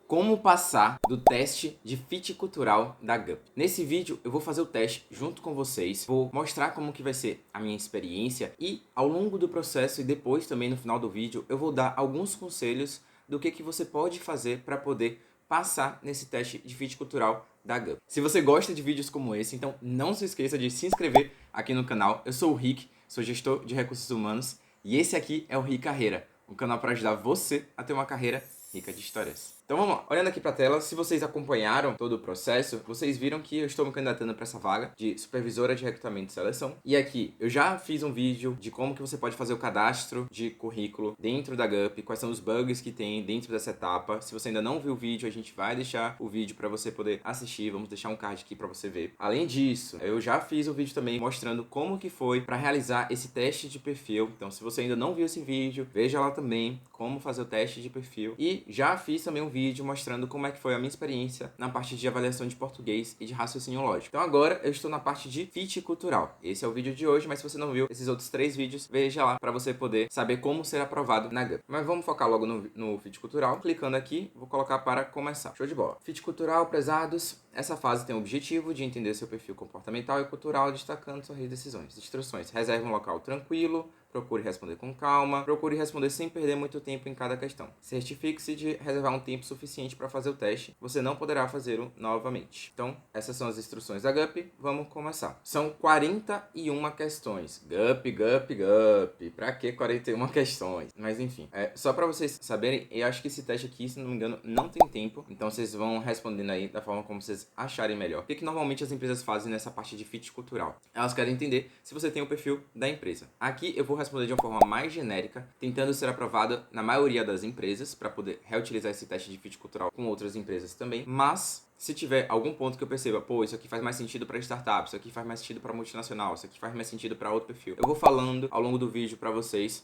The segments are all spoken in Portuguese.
Como passar do teste de fit cultural da GUP. Nesse vídeo eu vou fazer o teste junto com vocês, vou mostrar como que vai ser a minha experiência e ao longo do processo e depois também no final do vídeo eu vou dar alguns conselhos do que você pode fazer para poder passar nesse teste de fit cultural da GUP. Se você gosta de vídeos como esse, então não se esqueça de se inscrever aqui no canal. Eu sou o Rick, sou gestor de recursos humanos e esse aqui é o Rick Carreira, um canal para ajudar você a ter uma carreira rica de histórias. Então vamos lá, olhando aqui para a tela, se vocês acompanharam todo o processo, vocês viram que eu estou me candidatando para essa vaga de supervisora de recrutamento e seleção. E aqui eu já fiz um vídeo de como que você pode fazer o cadastro de currículo dentro da GUP, quais são os bugs que tem dentro dessa etapa. Se você ainda não viu o vídeo, a gente vai deixar o vídeo para você poder assistir, vamos deixar um card aqui para você ver. Além disso, eu já fiz um vídeo também mostrando como que foi para realizar esse teste de perfil. Então se você ainda não viu esse vídeo, veja lá também como fazer o teste de perfil. E já fiz também um vídeo mostrando como é que foi a minha experiência na parte de avaliação de português e de raciocínio lógico. Então agora eu estou na parte de fit cultural. Esse é o vídeo de hoje, mas se você não viu esses outros 3 vídeos, veja lá para você poder saber como ser aprovado na GUP. Mas vamos focar logo no fit cultural. Clicando aqui, vou colocar para começar. Show de bola. Fit cultural, prezados. Essa fase tem o objetivo de entender seu perfil comportamental e cultural, destacando suas decisões. Instruções: reserve um local tranquilo, procure responder com calma, procure responder sem perder muito tempo em cada questão. Certifique-se de reservar um tempo suficiente para fazer o teste, você não poderá fazê-lo novamente. Então, essas são as instruções da GUP, vamos começar. São 41 questões. GUP. Pra que 41 questões? Mas enfim, só para vocês saberem, eu acho que esse teste aqui, se não me engano, não tem tempo, então vocês vão respondendo aí da forma como vocês acharem melhor. O que normalmente as empresas fazem nessa parte de fit cultural? Elas querem entender se você tem o perfil da empresa. Aqui eu vou responder de uma forma mais genérica, tentando ser aprovado na maioria das empresas, para poder reutilizar esse teste de fit cultural com outras empresas também, mas se tiver algum ponto que eu perceba, pô, isso aqui faz mais sentido para startup, isso aqui faz mais sentido para multinacional, isso aqui faz mais sentido para outro perfil, eu vou falando ao longo do vídeo para vocês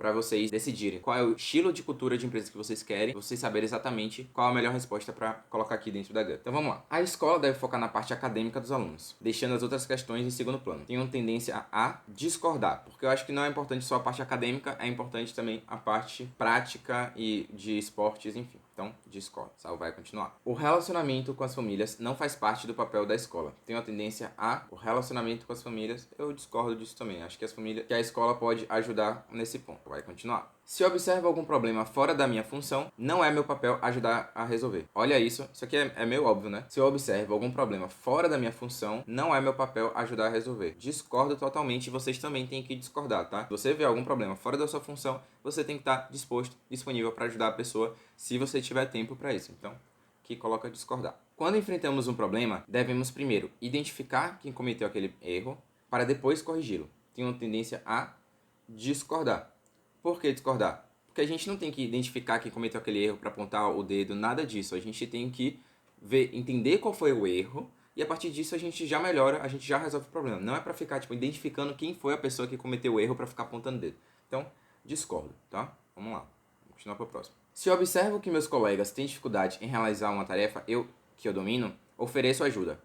decidirem qual é o estilo de cultura de empresa que vocês querem, vocês saberem exatamente qual a melhor resposta para colocar aqui dentro da GUP. Então vamos lá. A escola deve focar na parte acadêmica dos alunos, deixando as outras questões em segundo plano. Tenham tendência a discordar, porque eu acho que não é importante só a parte acadêmica, é importante também a parte prática e de esportes, enfim. Então, discorda. Salvar e continuar. O relacionamento com as famílias não faz parte do papel da escola. Tem uma tendência a o relacionamento com as famílias. Eu discordo disso também. Acho que a escola pode ajudar nesse ponto. Vai continuar. Se observa algum problema fora da minha função, não é meu papel ajudar a resolver. Olha isso aqui é meio óbvio, né? Se eu observo algum problema fora da minha função, não é meu papel ajudar a resolver. Discordo totalmente e vocês também têm que discordar, tá? Se você vê algum problema fora da sua função, você tem que estar disponível para ajudar a pessoa se você tiver tempo para isso. Então, aqui coloca discordar. Quando enfrentamos um problema, devemos primeiro identificar quem cometeu aquele erro para depois corrigi-lo. Tem uma tendência a discordar. Por que discordar? Porque a gente não tem que identificar quem cometeu aquele erro para apontar o dedo, nada disso. A gente tem que entender qual foi o erro e a partir disso a gente já melhora, a gente já resolve o problema. Não é para ficar identificando quem foi a pessoa que cometeu o erro para ficar apontando o dedo. Então, discordo, tá? Vamos lá. Vamos continuar para o próximo. Se eu observo que meus colegas têm dificuldade em realizar uma tarefa que eu domino, ofereço ajuda.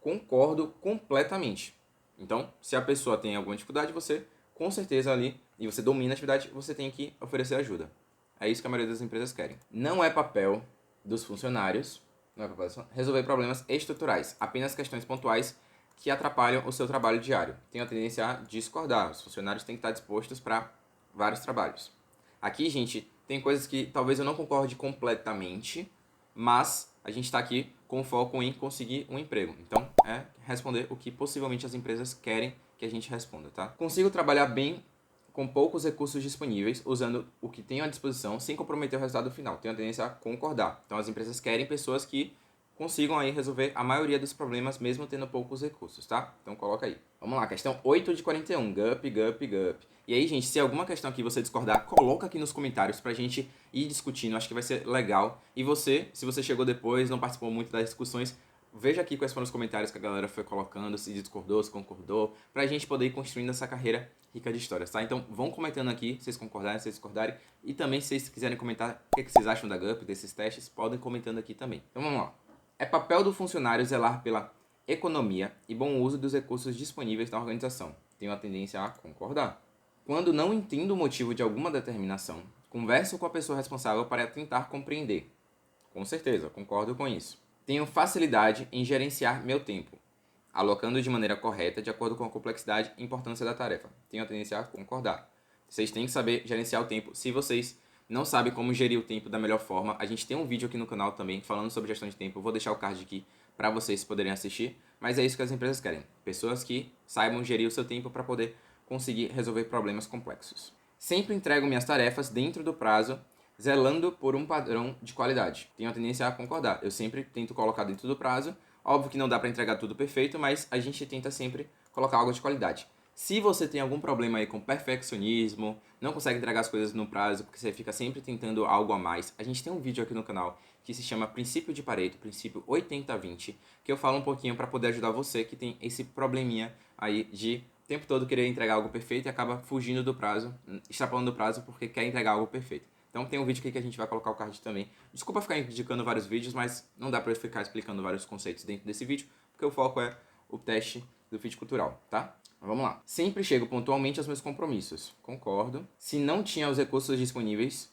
Concordo completamente. Então, se a pessoa tem alguma dificuldade, você com certeza ali, e você domina a atividade, você tem que oferecer ajuda. É isso que a maioria das empresas querem. Não é papel dos funcionários, resolver problemas estruturais, apenas questões pontuais que atrapalham o seu trabalho diário. Tem a tendência a discordar. Os funcionários têm que estar dispostos para vários trabalhos. Aqui, gente, tem coisas que talvez eu não concorde completamente, mas a gente está aqui com foco em conseguir um emprego. Então, é responder o que possivelmente as empresas querem que a gente responda, tá? Consigo trabalhar bem com poucos recursos disponíveis, usando o que tenho à disposição, sem comprometer o resultado final. Tenho a tendência a concordar. Então, as empresas querem pessoas que consigam aí resolver a maioria dos problemas, mesmo tendo poucos recursos, tá? Então, coloca aí. Vamos lá, questão 8 de 41. GUP. E aí, gente, se alguma questão aqui você discordar, coloca aqui nos comentários pra gente ir discutindo. Acho que vai ser legal. E você, se você chegou depois, não participou muito das discussões, veja aqui quais foram os comentários que a galera foi colocando, se discordou, se concordou, pra gente poder ir construindo essa carreira rica de histórias, tá? Então, vão comentando aqui, se vocês concordarem, se vocês discordarem. E também, se vocês quiserem comentar o que vocês acham da GUP, desses testes, podem comentando aqui também. Então, vamos lá. É papel do funcionário zelar pela economia e bom uso dos recursos disponíveis na organização. Tenho a tendência a concordar. Quando não entendo o motivo de alguma determinação, converso com a pessoa responsável para tentar compreender. Com certeza, concordo com isso. Tenho facilidade em gerenciar meu tempo, alocando de maneira correta, de acordo com a complexidade e importância da tarefa. Tenho a tendência a concordar. Vocês têm que saber gerenciar o tempo. Se vocês não sabem como gerir o tempo da melhor forma, a gente tem um vídeo aqui no canal também falando sobre gestão de tempo. Eu vou deixar o card aqui para vocês poderem assistir. Mas é isso que as empresas querem. Pessoas que saibam gerir o seu tempo para poder conseguir resolver problemas complexos. Sempre entrego minhas tarefas dentro do prazo, zelando por um padrão de qualidade. Tenho a tendência a concordar. Eu sempre tento colocar dentro do prazo. Óbvio que não dá para entregar tudo perfeito, mas a gente tenta sempre colocar algo de qualidade. Se você tem algum problema aí com perfeccionismo, não consegue entregar as coisas no prazo, porque você fica sempre tentando algo a mais, a gente tem um vídeo aqui no canal que se chama Princípio de Pareto, princípio 80-20, que eu falo um pouquinho para poder ajudar você que tem esse probleminha aí de o tempo todo querer entregar algo perfeito e acaba fugindo do prazo, extrapolando o prazo porque quer entregar algo perfeito. Então tem um vídeo aqui que a gente vai colocar o card também. Desculpa ficar indicando vários vídeos, mas não dá para eu ficar explicando vários conceitos dentro desse vídeo, porque o foco é o teste do fit cultural, tá? Vamos lá. Sempre chego pontualmente aos meus compromissos. Concordo. Se não tinha os recursos disponíveis,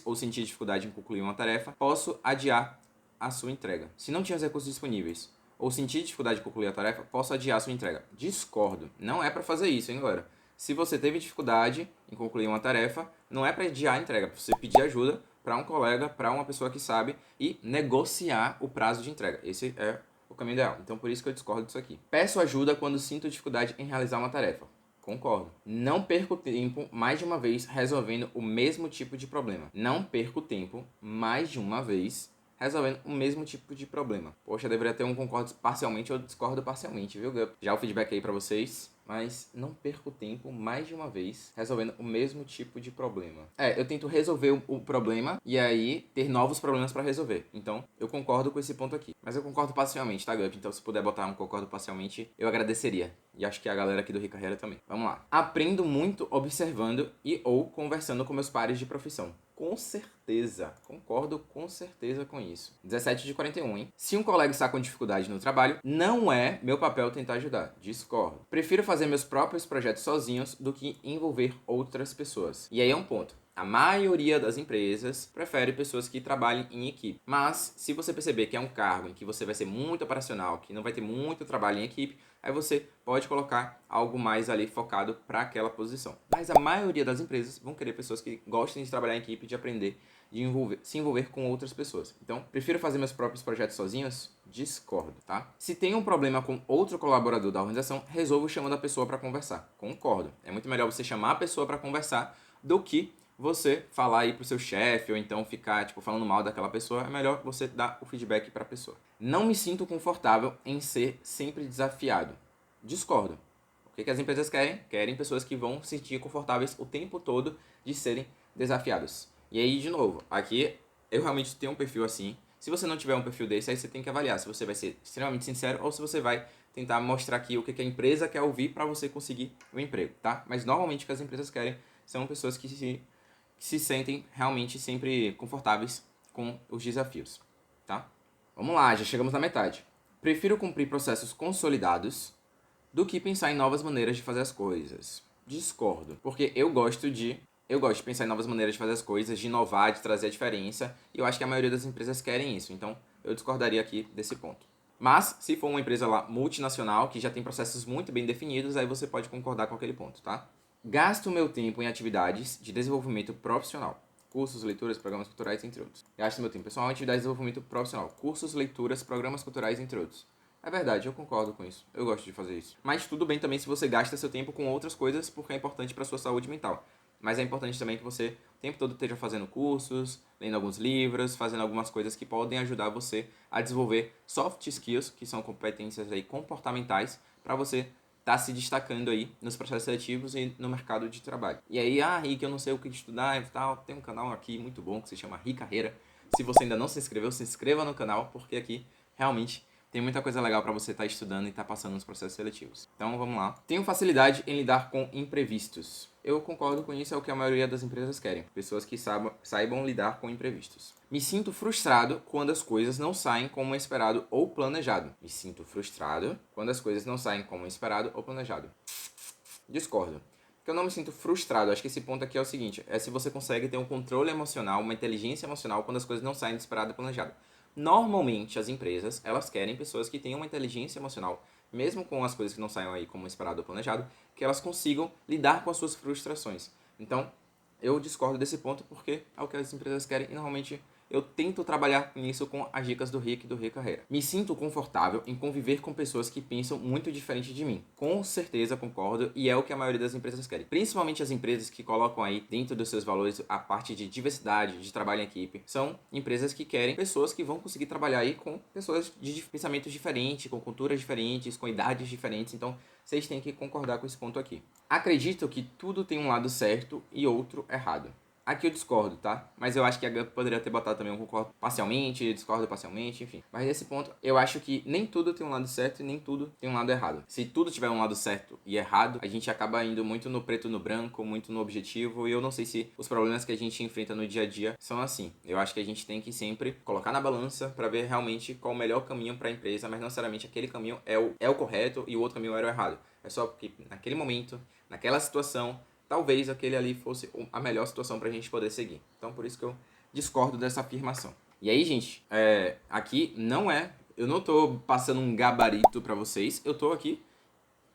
ou sentir dificuldade em concluir uma tarefa, posso adiar a sua entrega. Se não tinha os recursos disponíveis ou sentir dificuldade em concluir a tarefa, posso adiar a sua entrega. Discordo. Não é para fazer isso, hein, galera? Se você teve dificuldade em concluir uma tarefa, não é para adiar a entrega, é para você pedir ajuda para um colega, para uma pessoa que sabe e negociar o prazo de entrega. Esse é o caminho ideal. Então, por isso que eu discordo disso aqui. Peço ajuda quando sinto dificuldade em realizar uma tarefa. Concordo. Não perco tempo mais de uma vez resolvendo o mesmo tipo de problema. Não perco tempo mais de uma vez resolvendo o mesmo tipo de problema. Poxa, deveria ter um concordo parcialmente ou discordo parcialmente, viu, Gup? Já o feedback aí pra vocês. Mas não perco tempo mais de uma vez resolvendo o mesmo tipo de problema. Eu tento resolver o problema e aí ter novos problemas para resolver. Então, eu concordo com esse ponto aqui. Mas eu concordo parcialmente, tá, Gup? Então, se puder botar um concordo parcialmente, eu agradeceria. E acho que a galera aqui do Rica Carreira também. Vamos lá. Aprendo muito observando e ou conversando com meus pares de profissão. Com certeza. Concordo com certeza com isso. 17/41, hein? Se um colega está com dificuldade no trabalho, não é meu papel tentar ajudar. Discordo. Prefiro fazer meus próprios projetos sozinhos do que envolver outras pessoas. E aí é um ponto. A maioria das empresas prefere pessoas que trabalhem em equipe. Mas, se você perceber que é um cargo em que você vai ser muito operacional, que não vai ter muito trabalho em equipe, aí você pode colocar algo mais ali focado para aquela posição. Mas a maioria das empresas vão querer pessoas que gostem de trabalhar em equipe, de aprender, de se envolver com outras pessoas. Então, prefiro fazer meus próprios projetos sozinhos? Discordo, tá? Se tem um problema com outro colaborador da organização, resolvo chamando a pessoa para conversar. Concordo. É muito melhor você chamar a pessoa para conversar do que você falar aí pro seu chefe ou então ficar falando mal daquela pessoa. É melhor você dar o feedback para a pessoa. Não me sinto confortável em ser sempre desafiado. Discordo. O que as empresas querem? Querem pessoas que vão se sentir confortáveis o tempo todo de serem desafiadas. E aí, de novo, aqui eu realmente tenho um perfil assim. Se você não tiver um perfil desse, aí você tem que avaliar se você vai ser extremamente sincero ou se você vai tentar mostrar aqui o que a empresa quer ouvir para você conseguir o emprego, tá? Mas normalmente o que as empresas querem são pessoas que se sentem realmente sempre confortáveis com os desafios, tá? Vamos lá, já chegamos na metade. Prefiro cumprir processos consolidados do que pensar em novas maneiras de fazer as coisas. Discordo, porque eu gosto de pensar em novas maneiras de fazer as coisas, de inovar, de trazer a diferença, e eu acho que a maioria das empresas querem isso, então eu discordaria aqui desse ponto. Mas, se for uma empresa lá multinacional, que já tem processos muito bem definidos, aí você pode concordar com aquele ponto, tá? Gasto meu tempo em atividades de desenvolvimento profissional. Cursos, leituras, programas culturais, entre outros. Gasto meu tempo pessoal em atividades de desenvolvimento profissional. Cursos, leituras, programas culturais, entre outros. É verdade, eu concordo com isso. Eu gosto de fazer isso. Mas tudo bem também se você gasta seu tempo com outras coisas, porque é importante para sua saúde mental. Mas é importante também que você o tempo todo esteja fazendo cursos, lendo alguns livros, fazendo algumas coisas que podem ajudar você a desenvolver soft skills, que são competências aí comportamentais, para você estar se destacando aí nos processos seletivos e no mercado de trabalho. E aí, Rick, eu não sei o que estudar e tal, tem um canal aqui muito bom que se chama Rica Carreira. Se você ainda não se inscreveu, se inscreva no canal, porque aqui realmente tem muita coisa legal para você estar estudando e estar passando nos processos seletivos. Então, vamos lá. Tenho facilidade em lidar com imprevistos. Eu concordo com isso, é o que a maioria das empresas querem. Pessoas que saibam lidar com imprevistos. Me sinto frustrado quando as coisas não saem como esperado ou planejado. Me sinto frustrado quando as coisas não saem como esperado ou planejado. Discordo. Porque eu não me sinto frustrado. Acho que esse ponto aqui é o seguinte, é se você consegue ter um controle emocional, uma inteligência emocional quando as coisas não saem do esperado e planejado. Normalmente, as empresas, elas querem pessoas que tenham uma inteligência emocional, mesmo com as coisas que não saiam aí como esperado ou planejado, que elas consigam lidar com as suas frustrações. Então, eu discordo desse ponto porque é o que as empresas querem e normalmente eu tento trabalhar nisso com as dicas do Rick e do Rick Carreira. Me sinto confortável em conviver com pessoas que pensam muito diferente de mim. Com certeza concordo e é o que a maioria das empresas querem. Principalmente as empresas que colocam aí dentro dos seus valores a parte de diversidade, de trabalho em equipe. São empresas que querem pessoas que vão conseguir trabalhar aí com pessoas de pensamentos diferentes, com culturas diferentes, com idades diferentes. Então, vocês têm que concordar com esse ponto aqui. Acredito que tudo tem um lado certo e outro errado. Aqui eu discordo, tá? Mas eu acho que a Gup poderia ter botado também um concordo parcialmente, discordo parcialmente, enfim. Mas nesse ponto, eu acho que nem tudo tem um lado certo e nem tudo tem um lado errado. Se tudo tiver um lado certo e errado, a gente acaba indo muito no preto e no branco, muito no objetivo, e eu não sei se os problemas que a gente enfrenta no dia a dia são assim. Eu acho que a gente tem que sempre colocar na balança para ver realmente qual o melhor caminho para a empresa, mas não necessariamente aquele caminho é o correto e o outro caminho era o errado. É só porque naquele momento, naquela situação, talvez aquele ali fosse a melhor situação pra gente poder seguir. Então, por isso que eu discordo dessa afirmação. E aí, gente, aqui eu não tô passando um gabarito pra vocês, eu tô aqui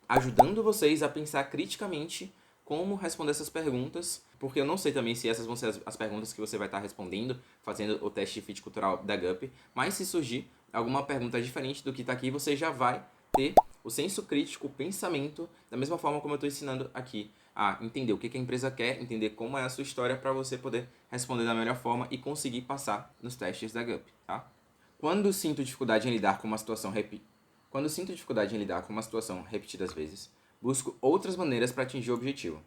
ajudando vocês a pensar criticamente como responder essas perguntas, porque eu não sei também se essas vão ser as perguntas que você vai estar respondendo, fazendo o teste de fit cultural da Gup, mas se surgir alguma pergunta diferente do que está aqui, você já vai ter o senso crítico, o pensamento, da mesma forma como eu estou ensinando aqui, a entender o que a empresa quer, entender como é a sua história para você poder responder da melhor forma e conseguir passar nos testes da Gup, tá? Quando sinto dificuldade em lidar com uma situação repetidas vezes, busco outras maneiras para atingir o objetivo.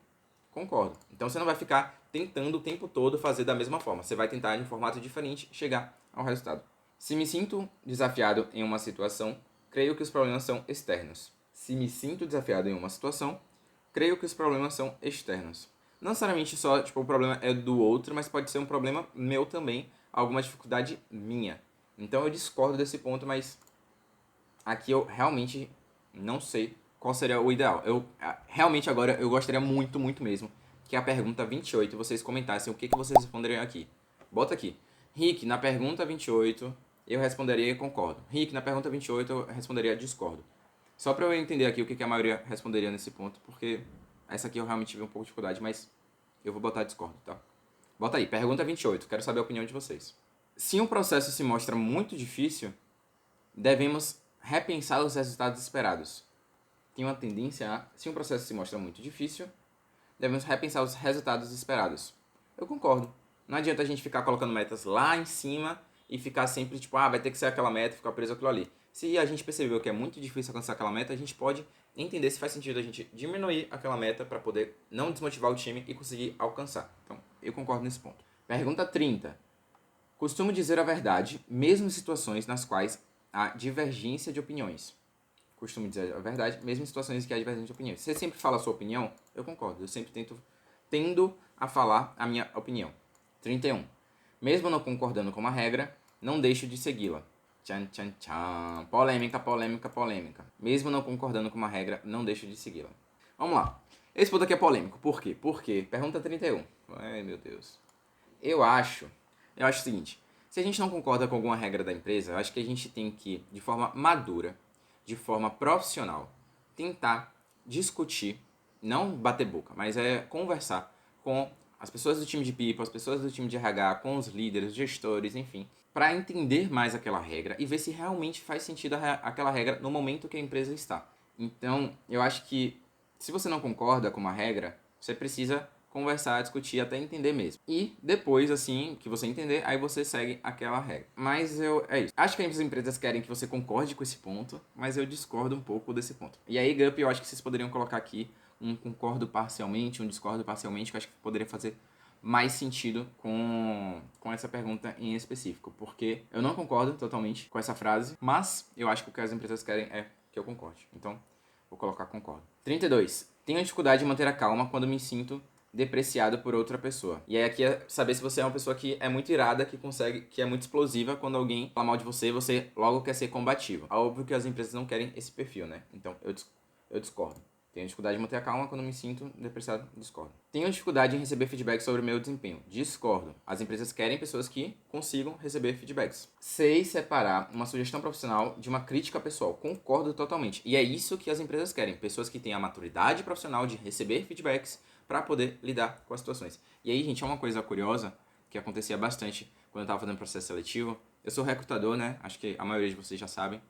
Concordo. Então você não vai ficar tentando o tempo todo fazer da mesma forma. Você vai tentar em um formato diferente chegar ao resultado. Se me sinto desafiado em uma situação, creio que os problemas são externos. Se me sinto desafiado em uma situação, creio que os problemas são externos. Não necessariamente só, o problema é do outro, mas pode ser um problema meu também, alguma dificuldade minha. Então eu discordo desse ponto, mas aqui eu realmente não sei qual seria o ideal. Realmente agora eu gostaria muito, muito mesmo que a pergunta 28 vocês comentassem o que vocês responderiam aqui. Bota aqui. Rick, na pergunta 28 eu responderia concordo. Rick, na pergunta 28 eu responderia discordo. Só para eu entender aqui o que a maioria responderia nesse ponto, porque essa aqui eu realmente tive um pouco de dificuldade, mas eu vou botar discordo, tá? Bota aí, pergunta 28, quero saber a opinião de vocês. Se um processo se mostra muito difícil, devemos repensar os resultados esperados. Tem uma tendência a, se um processo se mostra muito difícil, devemos repensar os resultados esperados. Eu concordo. Não adianta a gente ficar colocando metas lá em cima e ficar sempre vai ter que ser aquela meta e ficar preso aquilo ali. Se a gente percebeu que é muito difícil alcançar aquela meta, a gente pode entender se faz sentido a gente diminuir aquela meta para poder não desmotivar o time e conseguir alcançar. Então, eu concordo nesse ponto. Pergunta 30. Costumo dizer a verdade, mesmo em situações nas quais há divergência de opiniões. Costumo dizer a verdade, mesmo em situações em que há divergência de opiniões. Você sempre fala a sua opinião? Eu concordo. Eu sempre tendo a falar a minha opinião. 31. Mesmo não concordando com uma regra, não deixo de segui-la. Tchan, tchan, tchan. Polêmica, polêmica, polêmica. Mesmo não concordando com uma regra, não deixo de segui-la. Vamos lá. Esse ponto aqui é polêmico. Por quê? Por quê? Pergunta 31. Ai, meu Deus. Eu acho o seguinte. Se a gente não concorda com alguma regra da empresa, eu acho que a gente tem que, de forma madura, de forma profissional, tentar discutir, não bater boca, mas conversar com as pessoas do time de people, as pessoas do time de RH, com os líderes, gestores, enfim, para entender mais aquela regra e ver se realmente faz sentido aquela regra no momento que a empresa está. Então, eu acho que se você não concorda com uma regra, você precisa conversar, discutir até entender mesmo. E depois, assim, que você entender, aí você segue aquela regra. Mas é isso. Acho que as empresas querem que você concorde com esse ponto, mas eu discordo um pouco desse ponto. E aí, Gup, eu acho que vocês poderiam colocar aqui um concordo parcialmente, um discordo parcialmente, que eu acho que poderia fazer mais sentido com essa pergunta em específico. Porque eu não concordo totalmente com essa frase, mas eu acho que o que as empresas querem é que eu concorde. Então, vou colocar concordo. 32. Tenho dificuldade de manter a calma quando me sinto depreciado por outra pessoa. E aí aqui é saber se você é uma pessoa que é muito irada, que é muito explosiva, quando alguém fala mal de você, você logo quer ser combativo. É óbvio que as empresas não querem esse perfil, né? Então eu discordo. Tenho dificuldade de manter a calma quando me sinto depressado. Discordo. Tenho dificuldade em receber feedback sobre o meu desempenho. Discordo. As empresas querem pessoas que consigam receber feedbacks. Sei separar uma sugestão profissional de uma crítica pessoal. Concordo totalmente. E é isso que as empresas querem. Pessoas que têm a maturidade profissional de receber feedbacks para poder lidar com as situações. E aí, gente, é uma coisa curiosa que acontecia bastante quando eu estava fazendo processo seletivo. Eu sou recrutador, né? Acho que a maioria de vocês já sabem.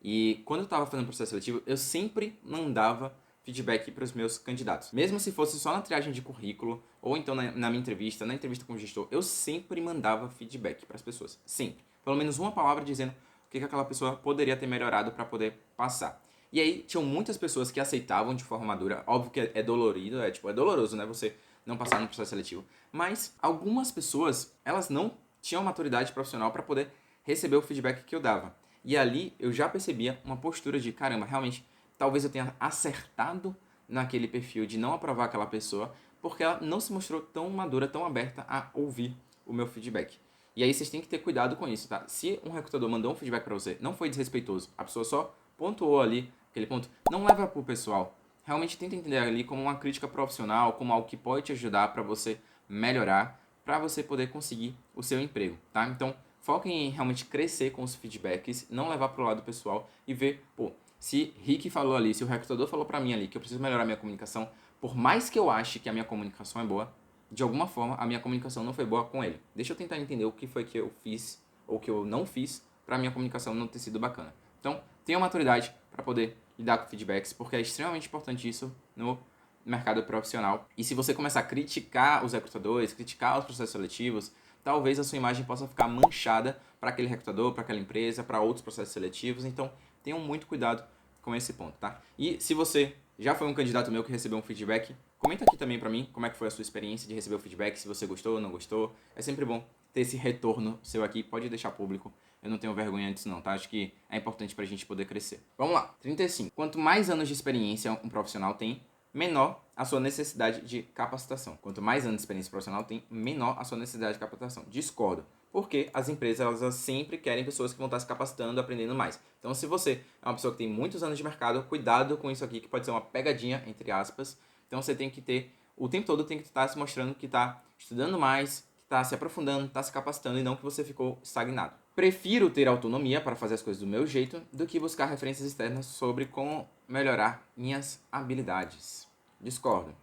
E quando eu estava fazendo processo seletivo, eu sempre mandava feedback para os meus candidatos. Mesmo se fosse só na triagem de currículo, ou então na minha entrevista, na entrevista com o gestor, eu sempre mandava feedback para as pessoas. Sempre. Pelo menos uma palavra dizendo o que aquela pessoa poderia ter melhorado para poder passar. E aí, tinham muitas pessoas que aceitavam de forma madura. Óbvio que é dolorido, é doloroso, né? Você não passar no processo seletivo. Mas algumas pessoas, elas não tinham maturidade profissional para poder receber o feedback que eu dava. E ali eu já percebia uma postura de, caramba, realmente, talvez eu tenha acertado naquele perfil de não aprovar aquela pessoa, porque ela não se mostrou tão madura, tão aberta a ouvir o meu feedback. E aí vocês têm que ter cuidado com isso, tá? Se um recrutador mandou um feedback para você, não foi desrespeitoso, a pessoa só pontuou ali aquele ponto, não leva pro pessoal. Realmente tenta entender ali como uma crítica profissional, como algo que pode te ajudar para você melhorar, para você poder conseguir o seu emprego, tá? Então, foquem em realmente crescer com os feedbacks, não levar pro lado pessoal e ver, pô, se Rick falou ali, se o recrutador falou para mim ali que eu preciso melhorar minha comunicação, por mais que eu ache que a minha comunicação é boa, de alguma forma a minha comunicação não foi boa com ele. Deixa eu tentar entender o que foi que eu fiz ou que eu não fiz para minha comunicação não ter sido bacana. Então, tenha maturidade para poder lidar com feedbacks, porque é extremamente importante isso no mercado profissional. E se você começar a criticar os recrutadores, criticar os processos seletivos, talvez a sua imagem possa ficar manchada para aquele recrutador, para aquela empresa, para outros processos seletivos. Então, tenham muito cuidado com esse ponto, tá? E se você já foi um candidato meu que recebeu um feedback, comenta aqui também pra mim como é que foi a sua experiência de receber o feedback, se você gostou ou não gostou. É sempre bom ter esse retorno seu aqui, pode deixar público. Eu não tenho vergonha disso não, tá? Acho que é importante pra gente poder crescer. Vamos lá, 35. Quanto mais anos de experiência um profissional tem, menor a sua necessidade de capacitação. Quanto mais anos de experiência profissional tem, menor a sua necessidade de capacitação. Discordo. Porque as empresas elas sempre querem pessoas que vão estar se capacitando, aprendendo mais. Então, se você é uma pessoa que tem muitos anos de mercado, cuidado com isso aqui, que pode ser uma pegadinha, entre aspas. Então, você tem que ter, o tempo todo tem que estar se mostrando que está estudando mais, que está se aprofundando, está se capacitando e não que você ficou estagnado. Prefiro ter autonomia para fazer as coisas do meu jeito do que buscar referências externas sobre como melhorar minhas habilidades. Discordo.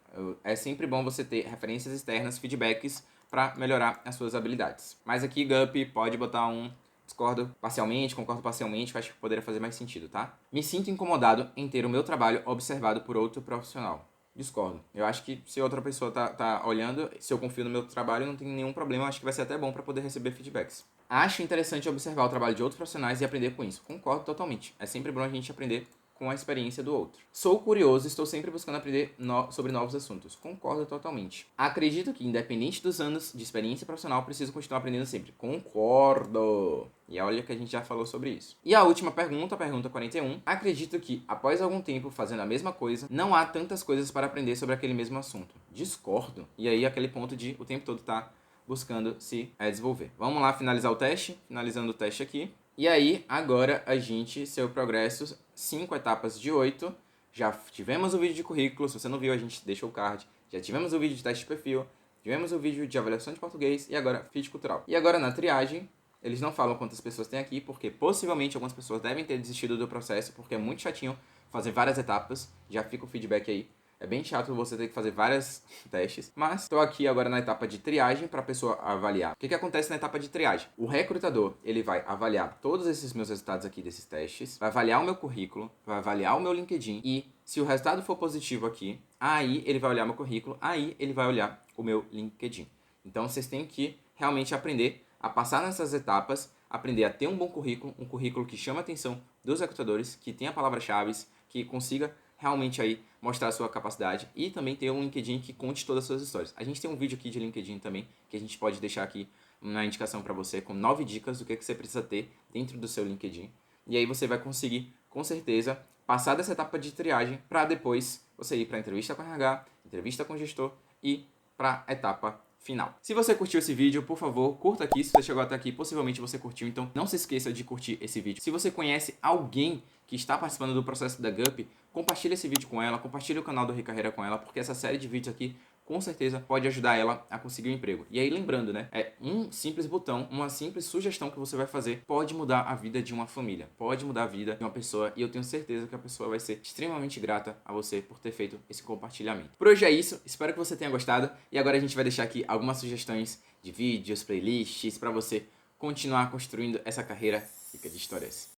É sempre bom você ter referências externas, feedbacks, para melhorar as suas habilidades. Mas aqui, Gup, pode botar um discordo parcialmente, concordo parcialmente, que eu acho que poderia fazer mais sentido, tá? Me sinto incomodado em ter o meu trabalho observado por outro profissional. Discordo. Eu acho que se outra pessoa tá olhando, se eu confio no meu trabalho, não tem nenhum problema, eu acho que vai ser até bom para poder receber feedbacks. Acho interessante observar o trabalho de outros profissionais e aprender com isso. Concordo totalmente. É sempre bom a gente aprender com a experiência do outro. Sou curioso e estou sempre buscando aprender sobre novos assuntos. Concordo totalmente. Acredito que, independente dos anos de experiência profissional, preciso continuar aprendendo sempre. Concordo. E olha que a gente já falou sobre isso. E a última pergunta, a pergunta 41. Acredito que, após algum tempo fazendo a mesma coisa, não há tantas coisas para aprender sobre aquele mesmo assunto. Discordo. E aí, aquele ponto de o tempo todo tá buscando se desenvolver. Vamos lá finalizar o teste. Finalizando o teste aqui. E aí, agora a gente, seu progresso, 5 etapas de 8. Já tivemos o vídeo de currículo, se você não viu, a gente deixa o card. Já tivemos o vídeo de teste de perfil, tivemos o vídeo de avaliação de português e agora fit cultural. E agora na triagem, eles não falam quantas pessoas tem aqui, porque possivelmente algumas pessoas devem ter desistido do processo, porque é muito chatinho fazer várias etapas. Já fica o feedback aí. É bem chato você ter que fazer vários testes, mas estou aqui agora na etapa de triagem para a pessoa avaliar. O que acontece na etapa de triagem? O recrutador, ele vai avaliar todos esses meus resultados aqui desses testes, vai avaliar o meu currículo, vai avaliar o meu LinkedIn e se o resultado for positivo aqui, aí ele vai olhar meu currículo, aí ele vai olhar o meu LinkedIn. Então vocês têm que realmente aprender a passar nessas etapas, aprender a ter um bom currículo, um currículo que chama a atenção dos recrutadores, que tenha palavras-chave, que consiga realmente aí mostrar a sua capacidade e também ter um LinkedIn que conte todas as suas histórias. A gente tem um vídeo aqui de LinkedIn também, que a gente pode deixar aqui na indicação para você, com 9 dicas do que você precisa ter dentro do seu LinkedIn. E aí você vai conseguir, com certeza, passar dessa etapa de triagem para depois você ir para a entrevista com o RH, entrevista com o gestor e para a etapa final. Se você curtiu esse vídeo, por favor, curta aqui. Se você chegou até aqui, possivelmente você curtiu, então não se esqueça de curtir esse vídeo. Se você conhece alguém que está participando do processo da GUP, compartilha esse vídeo com ela, compartilha o canal do Ricarreira com ela, porque essa série de vídeos aqui com certeza pode ajudar ela a conseguir um emprego. E aí lembrando, né, é um simples botão, uma simples sugestão que você vai fazer pode mudar a vida de uma família, pode mudar a vida de uma pessoa, e eu tenho certeza que a pessoa vai ser extremamente grata a você por ter feito esse compartilhamento. Por hoje é isso, espero que você tenha gostado, e agora a gente vai deixar aqui algumas sugestões de vídeos, playlists, para você continuar construindo essa carreira rica de histórias.